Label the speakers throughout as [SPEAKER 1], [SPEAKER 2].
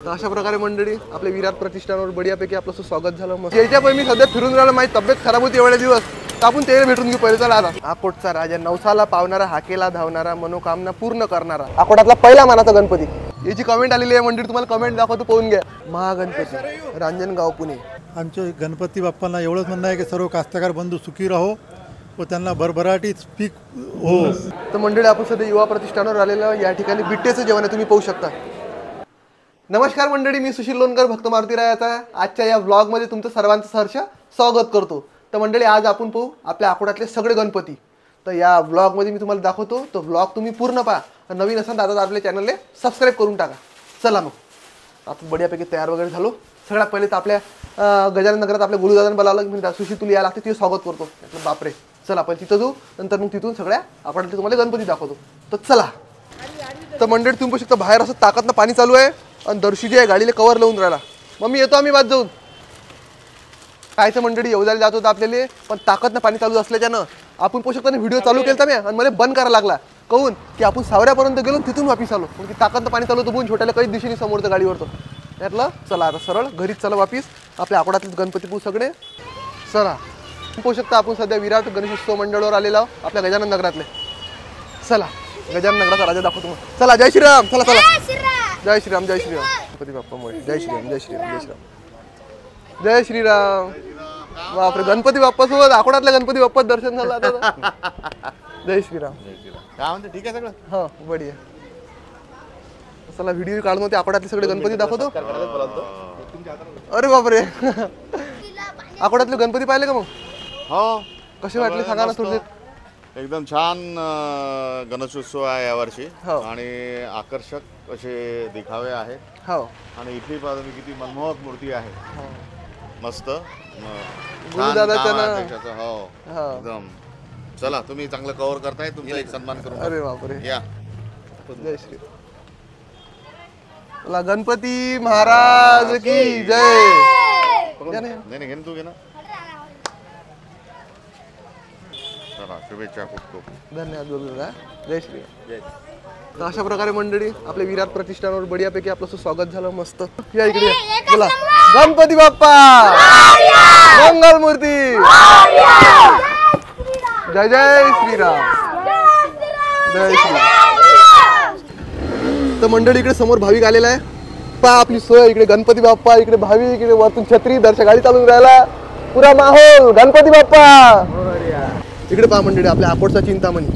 [SPEAKER 1] अशा प्रकारे मंडळी आपल्या विराट प्रतिष्ठानावर बढियापैकी आपलं स्वागत झालं. मग याच्या पहिले मी सध्या फिरून राहिलो, माझी तब्येत खराब होती एवढे दिवस, तर आपण ते भेटून घेऊ. पहिले चला आता. अकोटचा राजा, नवसाला पावणारा, हाकेला धावणारा, मनोकामना पूर्ण करणारा, अकोटातला पहिला मानाचा गणपती. याची कमेंट आलेली आहे मंडळी, तुम्हाला कमेंट दाखवतो, पाहून घ्या. महागणपती, रांजणगाव, पुणे.
[SPEAKER 2] आमच्या गणपती बाप्पांना एवढंच म्हणणं आहे की सर्व कास्तकार बंधू सुखी राहो व त्यांना भरभराटी पीक हो.
[SPEAKER 1] तर मंडळी आपण सध्या युवा प्रतिष्ठानावर आलेलो, या ठिकाणी बिट्टेचं जेवण आहे, तुम्ही पाहू शकता. नमस्कार मंडळी, मी सुशील लोणकर, भक्त मारुती रायाचा आजच्या या व्लॉगमध्ये तुमचं सर्वांचं सहर्ष स्वागत करतो. तर मंडळी आज आपण पाहू आपल्या अकोटातले सगळे गणपती. तर या व्लॉगमध्ये मी तुम्हाला दाखवतो, तो व्लॉग तुम्ही पूर्ण पहा. नवीन असाल तर आपल्या चॅनलला सबस्क्राईब करून टाका. चला मग आपण बढियापैकी तयार वगैरे झालो. सगळ्यात पहिले तर आपल्या गजानन नगरात आपल्या गुरुदादांना बोलावलं, म्हणजे सुशी तुला यायला लागते, तिथे स्वागत करतो. बापरे, चला आपण तिथं जाऊ, नंतर मग तिथून सगळ्या आपण तुम्हाला गणपती दाखवतो. तर चला. तर मंडळी तुम्ही पाहू शकता बाहेर असं ताकदनं पाणी चालू आहे आणि दर्शी जी आहे गाडीला कवर लावून राहिला. मम्मी येतो आम्ही बाद जाऊन. कायचं मंडळी येऊ जायला जात होतं आपल्याला, पण ताकदनं पाणी चालू असल्याच्यानं आपण पाहू शकता व्हिडिओ चालू केला मी आणि मला बंद करायला लागला. कहून की आपण सावऱ्यापर्यंत गेलो, तिथून वापिस आलो. म्हणजे ताकदनं पाणी चालू होतं, बघून छोट्याला काहीच दिशेने समोरचं गाडीवरतो त्यातलं. चला आता सरळ घरीच चला वापिस. आपल्या अकोटातले गणपती पाहू सगळे. चला पाहू शकता आपण सध्या विराट गणेशोत्सव मंडळावर आलेलो आहोत, आपल्या गजानन नगरातले. चला गजानन नगराचा राजा दाखवतो. चला, जय श्रीराम. चला चला, जय श्रीराम, जय श्रीराम. गणपती बाप्पा मोरे, जय श्रीराम, जय श्रीराम, जय श्रीराम, जय श्रीराम. बापरे, गणपती बाप्पा सोबत अकोटातल्या गणपती बाप्पा दर्शन झालं आता. जय श्रीराम.
[SPEAKER 3] काय म्हणते, ठीक आहे सगळं?
[SPEAKER 1] हा बढिया. चला व्हिडिओ काढून होते, अकोटातले सगळे गणपती दाखवतो. अरे बापरे, अकोटातले गणपती पाहिले का मग?
[SPEAKER 3] हो.
[SPEAKER 1] कसे वाटले सांगा ना थोडे.
[SPEAKER 3] एकदम छान गणेशोत्सव आहे यावर्षी
[SPEAKER 1] हो.
[SPEAKER 3] आणि आकर्षक असे दिखावे आहेत.
[SPEAKER 1] हो.
[SPEAKER 3] आणि इथली पाहता मी किती मनमोहक मूर्ती आहे. मस्त
[SPEAKER 1] गुरुदादाच्या ना.
[SPEAKER 3] हो एकदम. चला, तुम्ही चांगलं कव्हर करताय, तुमचा एक सन्मान करू.
[SPEAKER 1] अरे बापरे,
[SPEAKER 3] या.
[SPEAKER 1] जय श्री. चला गणपती महाराज की जय.
[SPEAKER 3] नाही घेन तू घे ना. चला, शुभेच्छा खूप खूप.
[SPEAKER 1] धन्यवाद गुरुदादा. जय श्री. तर अशा प्रकारे मंडळी आपल्या विराट प्रतिष्ठानावर बढियापैकी आपलं स्वागत झालं. मस्त या इकडे. चला गणपती बाप्पा मंगल मूर्ती. जय जय श्रीराम, जय श्रीराम. तर मंडळी इकडे समोर भाविक आलेला आहे, पहा आपली सोय. इकडे गणपती बाप्पा, इकडे भाविक, इकडे वरतून छत्री दर्शक गाडी चालून राहिला, पुरा माहोल गणपती बाप्पा. इकडे पहा मंडळी आपल्या अकोटचा चिंतामणी.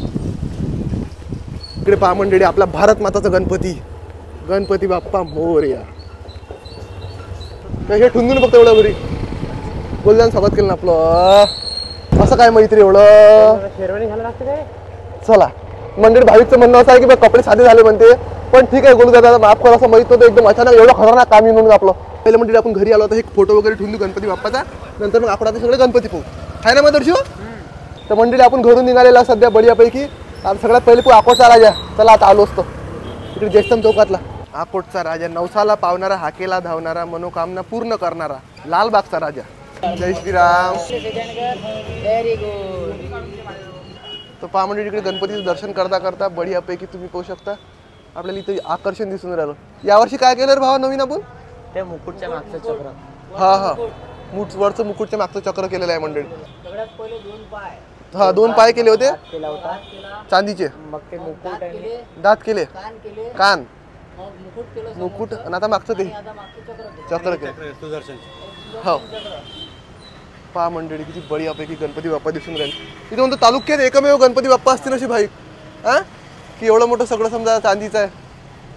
[SPEAKER 1] इकडे पहा मंडळी आपला भारत माताचा गणपती, गणपती बाप्पा मोरया. हे ठुंदून फक्त एवढं बरी बोलदान स्वागत केलं ना आपलं. असं काय मैत्री एवढं शेरवानी घालायला लागते काय? चला मंडळी भाविकचं म्हणणं असं आहे की कपडे साधे झाले म्हणते, पण ठीक आहे गुरुदादा माफ करा, असं माहित नव्हतं एकदम अचानक एवढं खतरनाक काम येऊन आपलं. पहिलं मंडळी आपण घरी आलो होतो, एक फोटो वगैरे ठेवून देऊ गणपती बाप्पाचा, नंतर मग आपण आता सगळे गणपती पाहू. आहे ना मग दर्शो? तर मंडळी आपण घरून निघालेला सध्या बढियापैकी. सगळ्यात पहिले अकोटचा राजा. चला आता आलो असतो इकडे जयस्तंभ चौकातला. अकोटचा राजा, नवसाला पावणारा, हाकेला धावणारा, मनोकामना पूर्ण करणारा, लालबागचा राजा. जय श्रीराम. तर पहा मंडळी इकडे गणपतीचं दर्शन करता करता बढियापैकी तुम्ही पाहू शकता आपल्याला इथे आकर्षण दिसून राहिलं. यावर्षी काय केलं रे भावा नवीन आपण?
[SPEAKER 4] त्या मुकुटच्या मागचं चक्र.
[SPEAKER 1] हा हा, वरचं मुकुटच्या मागचं चक्र केलेलं आहे मंडळी. हा, 2 पाय केले होते चांदीचे.
[SPEAKER 4] मग ते मुकुट आहे,
[SPEAKER 1] दात केले, कान,
[SPEAKER 4] मुकुट
[SPEAKER 1] आणि आता मागचं ते चक्र केलं. हो पहा मंडळी किती बढियापैकी गणपती बाप्पा दिसून राहिले. इथे म्हणतो तालुक्यात एकमेव गणपती बाप्पा असतील अशी भाई, हा की एवढं मोठं सगळं समजा चांदीचं आहे.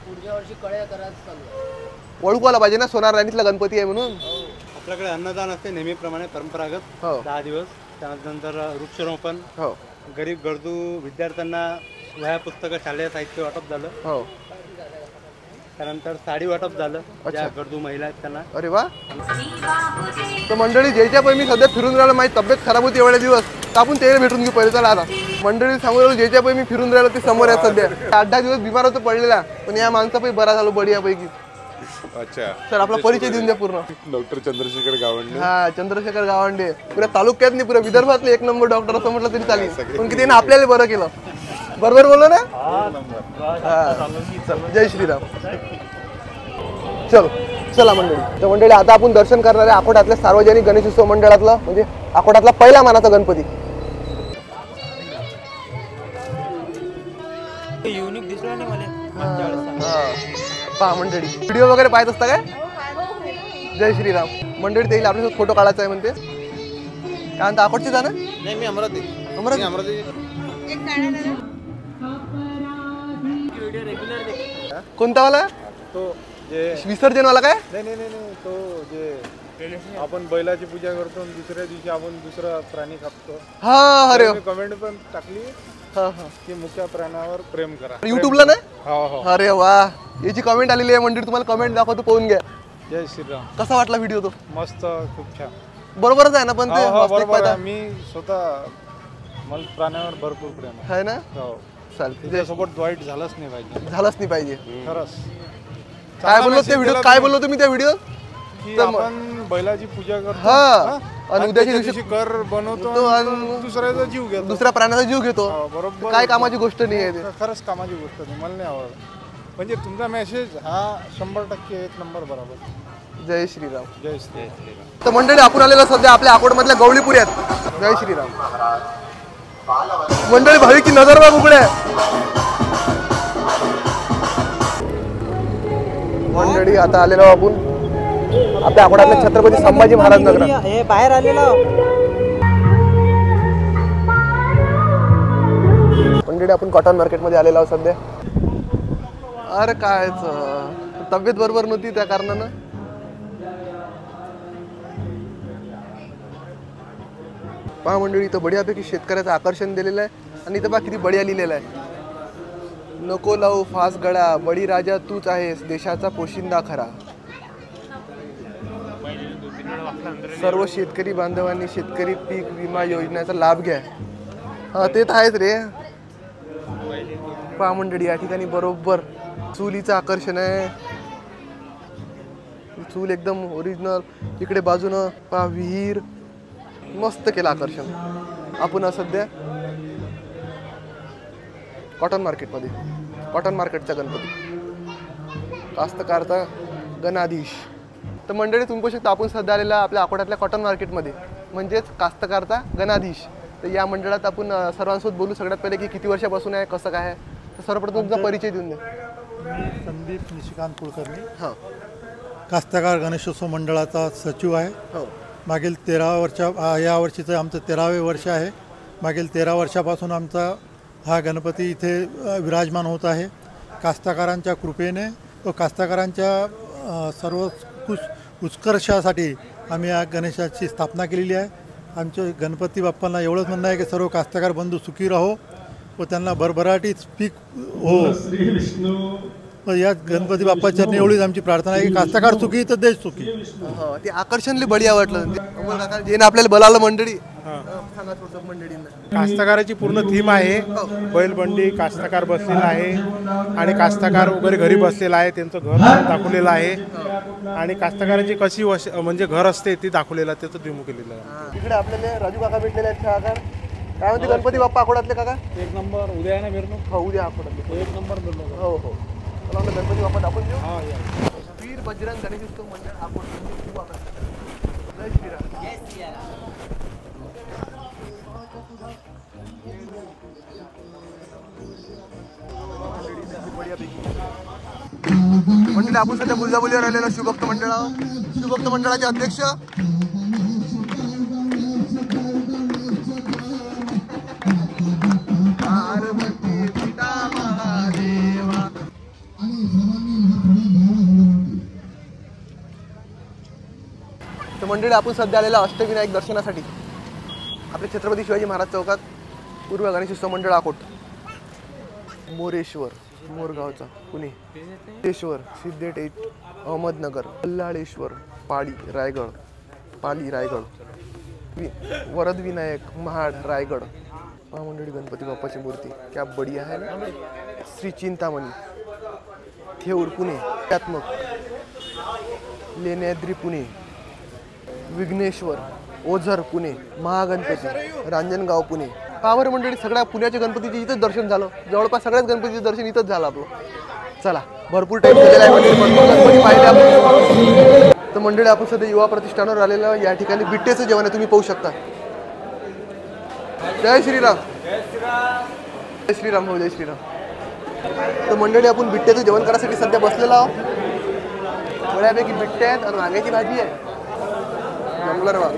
[SPEAKER 4] पुढच्या वर्षी कळे करायचं चालू आहे.
[SPEAKER 1] ओळखू आला पाहिजे ना सोनार राणीतला गणपती आहे म्हणून.
[SPEAKER 2] आपल्याकडे अन्नदान असते नेहमीप्रमाणे परंपरागत.
[SPEAKER 1] हो.
[SPEAKER 2] 10 दिवस. त्यानंतर वृक्षारोपण.
[SPEAKER 1] हो.
[SPEAKER 2] गरीब गरजू विद्यार्थ्यांना वह्या पुस्तकं, शालेय साहित्य वाटप झालं.
[SPEAKER 1] हो.
[SPEAKER 2] त्यानंतर साडी वाटप झालं ज्या गरजू महिला आहेत त्यांना.
[SPEAKER 1] अरे वा. तर मंडळी ज्याच्या पहिले मी सध्या फिरून राहिलो, माझी तब्येत खराब होती एवढे दिवस, तर आपण ते भेटून घेऊ पहिले. चला आता मंडळी सांगू राहिलो, ज्याच्या पहिले मी फिरून राहिलो ते समोर आहे सध्या. 8-10 दिवस बिमार होतो पडलेला, पण या माणसापैकी बरा झालो बढियापैकी.
[SPEAKER 3] अच्छा
[SPEAKER 1] सर आपला परिचय देऊन द्या पूर्ण.
[SPEAKER 3] डॉक्टर चंद्रशेखर गावंडे.
[SPEAKER 1] हा, चंद्रशेखर गावंडे. पुऱ्या तालुक्यात नाही, पुऱ्या विदर्भातले 1 नंबर डॉक्टर असं म्हटलं तरी चालेल, पण किती आपल्याला बरं केलं. बरोबर बोललो ना? हा, जय श्रीराम. चलो चला मंडळी. तर मंडळी आता आपण दर्शन करणार आहे अकोटातल्या सार्वजनिक गणेशोत्सव मंडळातलं म्हणजे अकोटातला पहिला मानाचा गणपती.
[SPEAKER 4] युनिक दिसला नाही मला.
[SPEAKER 1] पहा मंडळी व्हिडिओ वगैरे पाहत असता काय? जय श्रीराम. मंडळी ते आपल्यासोबत फोटो काढायचा आहे म्हणते. काय म्हणता अकोटची जाणं?
[SPEAKER 3] नाही मी अमरावती.
[SPEAKER 1] कोणता वाला?
[SPEAKER 2] तो जे
[SPEAKER 1] विसर्जन वाला काय?
[SPEAKER 2] नाही तो जे आपण बैलाची पूजा करतो आणि दुसऱ्या दिवशी आपण दुसरा प्राणी कापतो.
[SPEAKER 1] हा अरे
[SPEAKER 2] कमेंट पण टाकली
[SPEAKER 1] हा
[SPEAKER 2] की मुख्य प्राण्यावर प्रेम करा.
[SPEAKER 1] युट्यूबला ना.
[SPEAKER 2] हो.
[SPEAKER 1] अरे वा याची कमेंट आलेली आहे मंडळी. तुम्हाला कमेंट दाखवतो पाहून घ्या.
[SPEAKER 2] जय श्रीराम.
[SPEAKER 1] कसा वाटला व्हिडिओ तो?
[SPEAKER 2] मस्त खूप छान.
[SPEAKER 1] बरोबरच आहे ना पण ते वास्तविक
[SPEAKER 2] बरोबर
[SPEAKER 1] पाहता
[SPEAKER 2] आहे. मी स्वतः मला प्राण्यावर भरपूर प्रेम आहे.
[SPEAKER 1] आहे ना.
[SPEAKER 2] हो
[SPEAKER 1] चालते
[SPEAKER 2] त्याच्यासोबत वाईट झालंच नाही पाहिजे.
[SPEAKER 1] झालंच नाही पाहिजे.
[SPEAKER 2] खरंच
[SPEAKER 1] काय बोललो ते व्हिडिओ? काय बोललो तुम्ही त्या व्हिडिओ?
[SPEAKER 2] की आपण बैलाची पूजा करतो
[SPEAKER 1] हा. आणि उद्याच्या
[SPEAKER 2] त्याच्या
[SPEAKER 1] दिवशी
[SPEAKER 2] कर बनवतो
[SPEAKER 1] तो
[SPEAKER 2] आणि दुसऱ्याचा जीव घेतो.
[SPEAKER 1] दुसऱ्या प्राण्याचा जीव घेतो.
[SPEAKER 2] बरोबर.
[SPEAKER 1] काय कामाची गोष्ट नाही आहे ते.
[SPEAKER 2] खरंच कामाची गोष्ट नाही. मला नाही आवडलं. म्हणजे तुमचा मेसेज हा 100% एक नंबर बरोबर.
[SPEAKER 1] जय श्रीराम.
[SPEAKER 2] जय श्रीराम.
[SPEAKER 1] तर मंडळी आपण आलेलो सध्या आपल्या अकोटमधल्या गवळीपुऱ्यात. जय श्रीराम. मंडळी भाविकची नजर बघ उघड्या. मंडळी आता आलेलो आपण आपल्या अकोटातल्या छत्रपती संभाजी महाराज नगरात.
[SPEAKER 4] हे बाहेर आलेला.
[SPEAKER 1] मंडळी आपण कॉटन मार्केटमध्ये आलेलो आहोत सध्या. अरे काय तब्येत बरोबर नव्हती त्या कारणानं. पहा मंडळी इथं बढियापैकी शेतकऱ्याचं आकर्षण दिलेलं आहे. आणि इथं पहा किती बढिया लिहिलेलं आहे. नको लावू फास गळा बळी राजा तूच आहेस देशाचा पोशिंदा खरा. सर्व शेतकरी बांधवांनी शेतकरी पीक विमा योजनेचा लाभ घ्या. हा ते तर आहेच रे. पहा मंडळी या ठिकाणी बरोबर चुलीचं आकर्षण आहे. चूल एकदम ओरिजिनल. इकडे बाजूनं पहा विहीर. मस्त केलं आकर्षण. आपण सध्या कॉटन मार्केटमध्ये कॉटन मार्केटचा गणपती कास्तकारचा गणाधीश. तर मंडळी तुम्ही पाहू शकता आपण सध्या आलेला आपल्या अकोटातल्या कॉटन मार्केटमध्ये म्हणजेच कास्तकारचा गणाधीश. तर या मंडळात आपण सर्वांसोबत बोलू. सगळ्यात पहिले की किती वर्षापासून आहे कसं काय आहे. तर सर्वप्रथम तुमचा परिचय देऊन द्या.
[SPEAKER 2] मी संदीप निशिकांत कुलकर्णी
[SPEAKER 1] हां.
[SPEAKER 2] कास्तकार गणेशोत्सव मंडळाचा सचिव आहे.
[SPEAKER 1] हो.
[SPEAKER 2] मागील 13 वर्ष या वर्षीचं आमचं 13वे वर्ष आहे. मागील 13 वर्षापासून आमचा हा गणपती इथे विराजमान होत आहे. कास्तकारांच्या कृपेने व कास्तकारांच्या सर्व उत्कर्षासाठी आम्ही या गणेशाची स्थापना केलेली आहे. आमच्या गणपती बाप्पांना एवढंच म्हणणं आहे की सर्व कास्तकार बंधू सुखी राहो व त्यांना भरभराटीच पीक हो. या गणपती बाप्पाच्या चरणी एवढीच आमची प्रार्थना आहे की कास्तकार सुखी तर देश सुखी.
[SPEAKER 1] ते आकर्षण लई बढिया वाटलं. जे आपल्याला बोलावलं मंडळी सांगा थोडं मंडळींना.
[SPEAKER 5] कास्तकाराची पूर्ण थीम आहे. बैलबंडी कास्तकार बसलेला आहे आणि कास्तकार वगैरे घरी बसलेला आहे. त्यांचं घर दाखवलेलं आहे आणि कास्तकाराची कशी म्हणजे घर असते ती दाखवलेलं आहे. त्याचं डेमो केलेलं आहे.
[SPEAKER 1] इकडे आपल्याला राजू काका भेटलेले आहेत. काका काय म्हणते गणपती बाप्पा अकोटातले काका?
[SPEAKER 5] एक नंबर. उद्या आहे ना मिरवणूक?
[SPEAKER 1] हो उद्या अकोटातले.
[SPEAKER 5] एक नंबर मिरवणूक.
[SPEAKER 1] हो हो. चला आपलं गणपती बाप्पा दाखवून देऊ.
[SPEAKER 5] हा या.
[SPEAKER 1] वीर बजरंग गणेशोत्सव मंडळ अकोट. जय श्रीराम. मंडळी आपण सध्या बुलजाबुलीवर आलेलो शिवभक्त मंडळ. शिवभक्त मंडळाचे अध्यक्ष तर मंडळी आपण सध्या आलेला अष्टविनायक दर्शनासाठी आपल्या छत्रपती शिवाजी महाराज चौकात पूर्व गणेशोत्सव मंडळ अकोट. मोरेश्वर मोरगावचा पुणे. सिद्धेश्वर सिद्धेटेक अहमदनगर. कल्लाळेश्वर पाली रायगड. वरदविनायक महाड रायगड. पहा मंडळी गणपती बाप्पाची मूर्ती क्या बढिया आहे ना. श्री चिंतामणी थेऊर पुणे. त्यात्मक लेण्याद्री पुणे. विघ्नेश्वर ओझर पुणे. महागणपती रांजणगाव पुणे. का बरं मंडळी, सगळ्या पुण्याच्या गणपतीचे इथंच दर्शन झालं, जवळपास सगळ्याच गणपतीचं दर्शन इथंच झालं आपलं. चला, भरपूर टाईम झालेला आहे मंडळी, भरपूर गणपती पाहिले आपण. तर मंडळी आपण सध्या युवा प्रतिष्ठानावर आलेलं, या ठिकाणी बिट्टेचं जेवण आहे, तुम्ही पाहू शकता. जय श्रीराम. जय श्रीराम भाऊ, जय श्रीराम. तर मंडळी आपण बिट्ट्याचं जेवण करायसाठी सध्या बसलेलो आहोत. बऱ्यापैकी बिट्टे आहेत आणि वांग्याची भाजी आहे. जमलं रे बा.